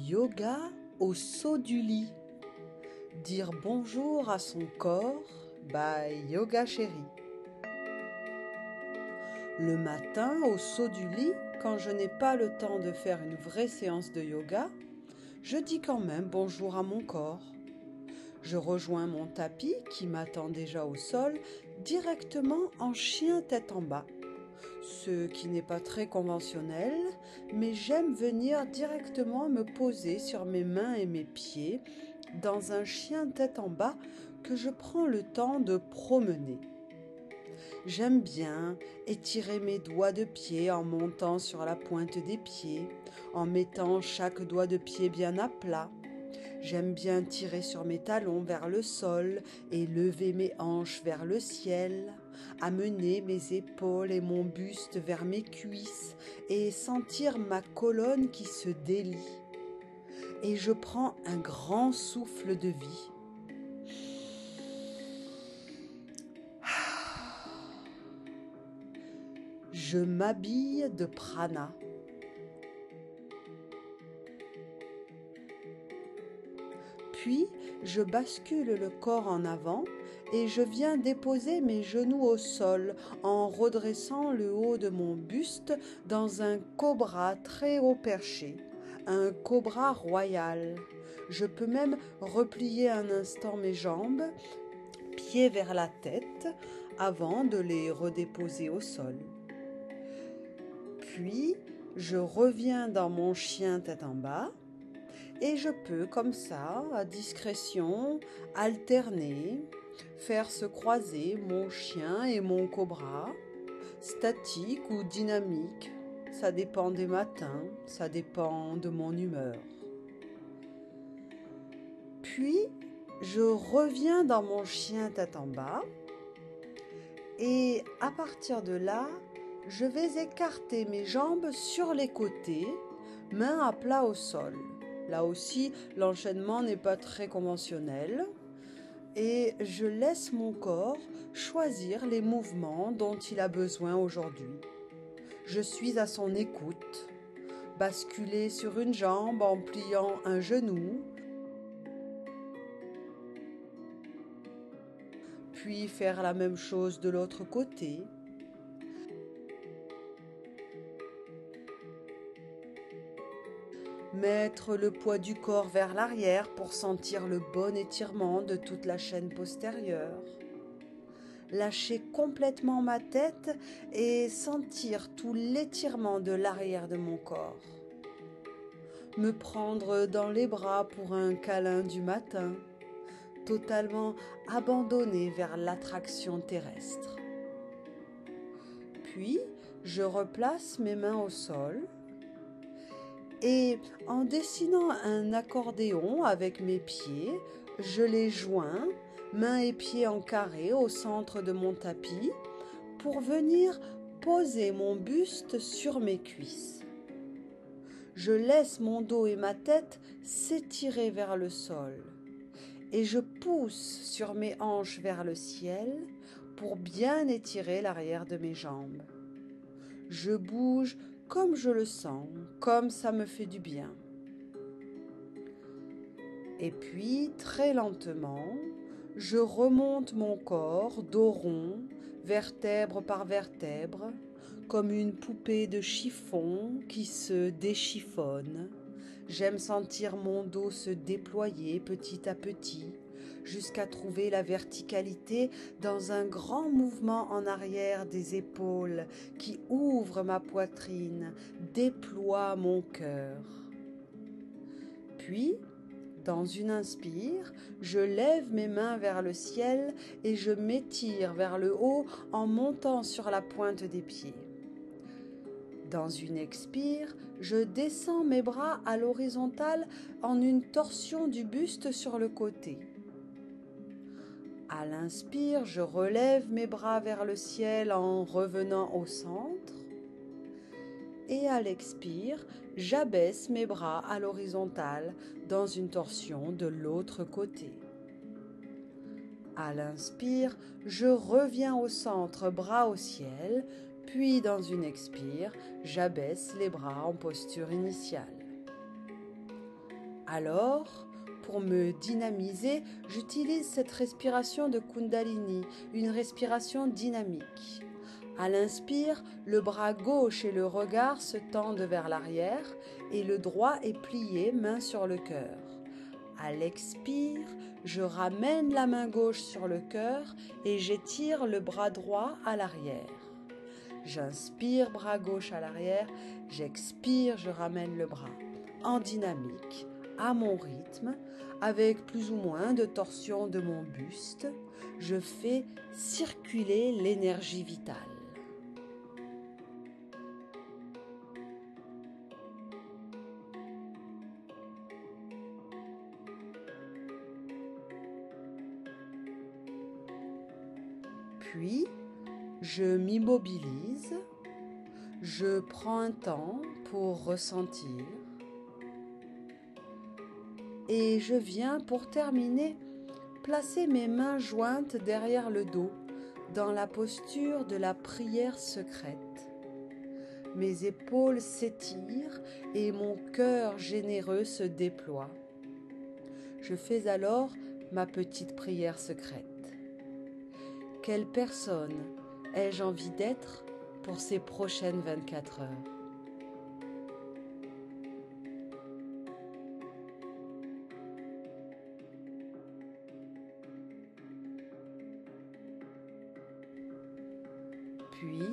Yoga au saut du lit. Dire bonjour à son corps by Yoga Chérie. Le matin au saut du lit, quand je n'ai pas le temps de faire une vraie séance de yoga, je dis quand même bonjour à mon corps. Je rejoins mon tapis qui m'attend déjà au sol directement en chien tête en bas. Ce qui n'est pas très conventionnel, mais j'aime venir directement me poser sur mes mains et mes pieds dans un chien tête en bas que je prends le temps de promener. J'aime bien étirer mes doigts de pied en montant sur la pointe des pieds, en mettant chaque doigt de pied bien à plat. J'aime bien tirer sur mes talons vers le sol et lever mes hanches vers le ciel, amener mes épaules et mon buste vers mes cuisses et sentir ma colonne qui se délie. Et je prends un grand souffle de vie. Je m'habille de prana. Puis, je bascule le corps en avant et je viens déposer mes genoux au sol en redressant le haut de mon buste dans un cobra très haut perché, un cobra royal. Je peux même replier un instant mes jambes, pieds vers la tête, avant de les redéposer au sol. Puis, je reviens dans mon chien tête en bas. Et je peux, comme ça, à discrétion, alterner, faire se croiser mon chien et mon cobra, statique ou dynamique. Ça dépend des matins, ça dépend de mon humeur. Puis, je reviens dans mon chien tête en bas. Et à partir de là, je vais écarter mes jambes sur les côtés, mains à plat au sol. Là aussi, l'enchaînement n'est pas très conventionnel et je laisse mon corps choisir les mouvements dont il a besoin aujourd'hui. Je suis à son écoute. Basculer sur une jambe en pliant un genou, puis faire la même chose de l'autre côté. Mettre le poids du corps vers l'arrière pour sentir le bon étirement de toute la chaîne postérieure. Lâcher complètement ma tête et sentir tout l'étirement de l'arrière de mon corps. Me prendre dans les bras pour un câlin du matin, totalement abandonné vers l'attraction terrestre. Puis, je replace mes mains au sol. Et en dessinant un accordéon avec mes pieds, je les joins, mains et pieds en carré au centre de mon tapis, pour venir poser mon buste sur mes cuisses. Je laisse mon dos et ma tête s'étirer vers le sol et je pousse sur mes hanches vers le ciel pour bien étirer l'arrière de mes jambes. Je bouge comme je le sens, comme ça me fait du bien. Et puis, très lentement, je remonte mon corps, dos rond, vertèbre par vertèbre, comme une poupée de chiffon qui se déchiffonne. J'aime sentir mon dos se déployer petit à petit, jusqu'à trouver la verticalité dans un grand mouvement en arrière des épaules qui ouvre ma poitrine, déploie mon cœur. Puis, dans une inspire, je lève mes mains vers le ciel et je m'étire vers le haut en montant sur la pointe des pieds. Dans une expire, je descends mes bras à l'horizontale en une torsion du buste sur le côté. À l'inspire, je relève mes bras vers le ciel en revenant au centre. Et à l'expire, j'abaisse mes bras à l'horizontale dans une torsion de l'autre côté. À l'inspire, je reviens au centre, bras au ciel, puis dans une expire, j'abaisse les bras en posture initiale. Alors, pour me dynamiser, j'utilise cette respiration de Kundalini, une respiration dynamique. À l'inspire, le bras gauche et le regard se tendent vers l'arrière et le droit est plié, main sur le cœur. À l'expire, je ramène la main gauche sur le cœur et j'étire le bras droit à l'arrière. J'inspire, bras gauche à l'arrière, j'expire, je ramène le bras. En dynamique, à mon rythme, avec plus ou moins de torsion de mon buste, je fais circuler l'énergie vitale. Puis, je m'immobilise, je prends un temps pour ressentir et je viens pour terminer placer mes mains jointes derrière le dos dans la posture de la prière secrète. Mes épaules s'étirent et mon cœur généreux se déploie. Je fais alors ma petite prière secrète. Quelle personne ai-je envie d'être pour ces prochaines 24 heures? Puis,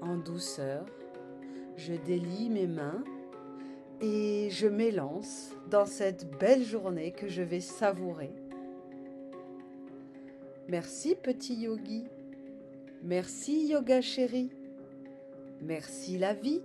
en douceur, je délie mes mains et je m'élance dans cette belle journée que je vais savourer. Merci petit yogi, merci yoga chéri, merci la vie.